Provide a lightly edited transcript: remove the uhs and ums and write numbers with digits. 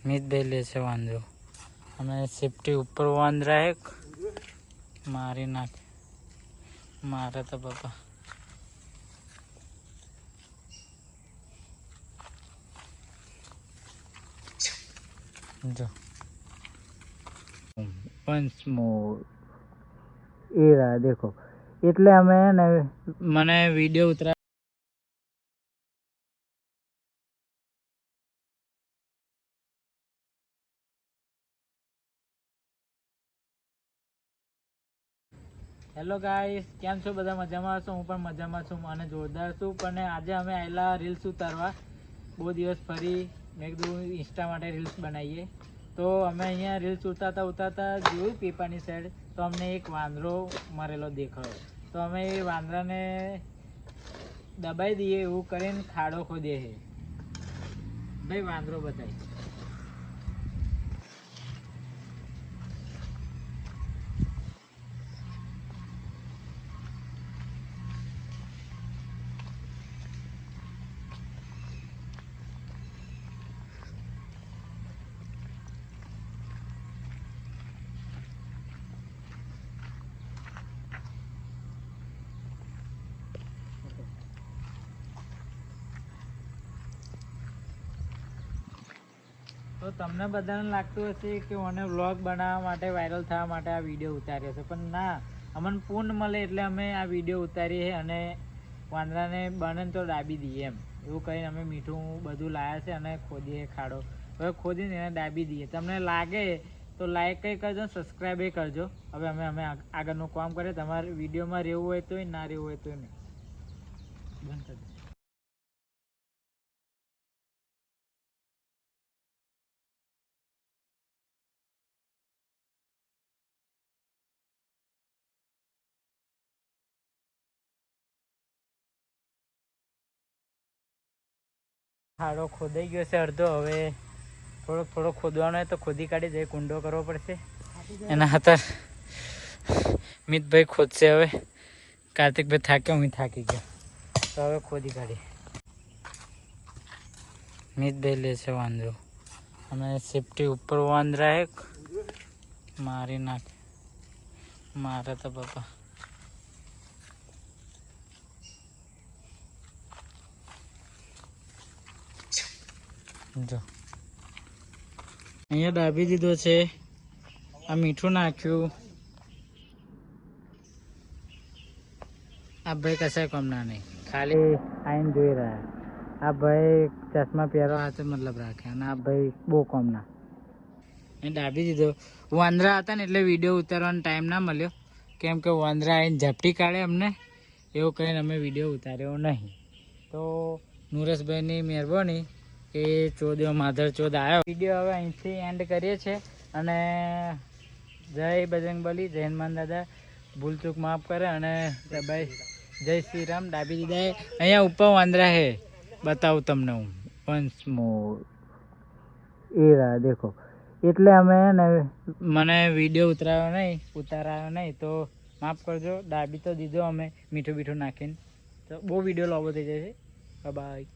મિતભાઈ લે છે વાંદરો અને સેફટી ઉપર વાંદરા એક મારી નાખે મારે તો બાપા જો વન્સ મોર એ રહ્યા દેખો એટલે અમે ને મને વિડીયો ઉતરા હેલો ગાઈસ, કેમ છો બધા? મજામાં છો? હું પણ મજામાં છું અને જોરદાર છું. પણ આજે અમે આવેલા રીલ્સ ઉતારવા. બહુ દિવસ ફરી મેં કીધું ઇન્સ્ટા માટે રીલ્સ બનાવીએ. તો અમે અહીંયા રીલ્સ ઉતારતા જોયું પીપાની સાઈડ, તો અમને એક વાંદરો મરેલો દેખાયો. તો અમે એ વાંદરાને દબાઈ દઈએ એવું કરીને ખાડો ખોદીએ છે. ભાઈ વાંદરો બતાય. તો તમને બધાને લાગતું હશે કે મને વ્લોગ બનાવવા માટે, વાયરલ થવા માટે આ વિડીયો ઉતાર્યો છે, પણ ના, અમને પૂર્ણ મળે એટલે અમે આ વિડીયો ઉતારીએ અને વાંદરાને બને તો દાબી દઈએ એમ એવું કહીને અમે મીઠું બધું લાવ્યા છે અને ખોદીએ ખાડો. હવે ખોદીને એને દાબી દઈએ. તમને લાગે તો લાઈક કંઈ કરજો, સબસ્ક્રાઈબ એ કરજો. હવે અમે આગળનું કામ કરીએ. તમારે વિડીયોમાં રહેવું હોય તોય, ના રહેવું હોય તોય નહીં. બંધ કરી દો. ખાડો ખોદાઈ ગયો છે અડધો. હવે થોડો ખોદવાનો હોય તો ખોદી કાઢી દે, કુંડો કરવો પડશે. એના હતા મિતભાઈ ખોદશે. હવે કાર્તિકભાઈ થાક્યો, હું થાકી ગયો. તો હવે ખોદી કાઢી. મિતભાઈ લે છે વાંદરો અને સેફટી ઉપર વાંદરા એક મારી નાખે મારે તો બાપા. જો અહીંયા દાબી દીધો છે. આ મીઠું નાખ્યું. આ ભાઈ કશા કામના નહીં, ખાલી આઈને જોઈ રહ્યા. આ ભાઈ ચશ્મા પહેરવા હાથે મતલબ રાખે અને આ ભાઈ બહુ કામના. એ દાબી દીધો. વાંદરા હતા ને એટલે વિડીયો ઉતારવાનો ટાઈમ ના મળ્યો, કેમ કે વાંદરા આવીને ઝપટી કાઢે અમને એવું કહીને અમે વિડીયો ઉતાર્યો નહીં. તો નુરેશભાઈની મહેરબાની કે ચોદ્યો માધર ચોદ આવ્યો. વિડીયો હવે અહીંથી એન્ડ કરીએ છીએ અને જય બજરંગબલી, જય હનુમાન દાદા. ભૂલચૂક માફ કરે અને ભાઈ જય શ્રી રામ. દાબી દીધા. અહીંયા ઉપર વાંદરા હે, બતાવું તમને હું. વન્સ મોર એ રહ્યા દેખો એટલે અમે ને મને વિડીયો ઉતારાયો નહીં તો માફ કરજો. દાબી તો દીધો અમે મીઠું બીઠું નાખીને. તો બહુ વિડીયો લાંબો થઈ જાય છે. બાય.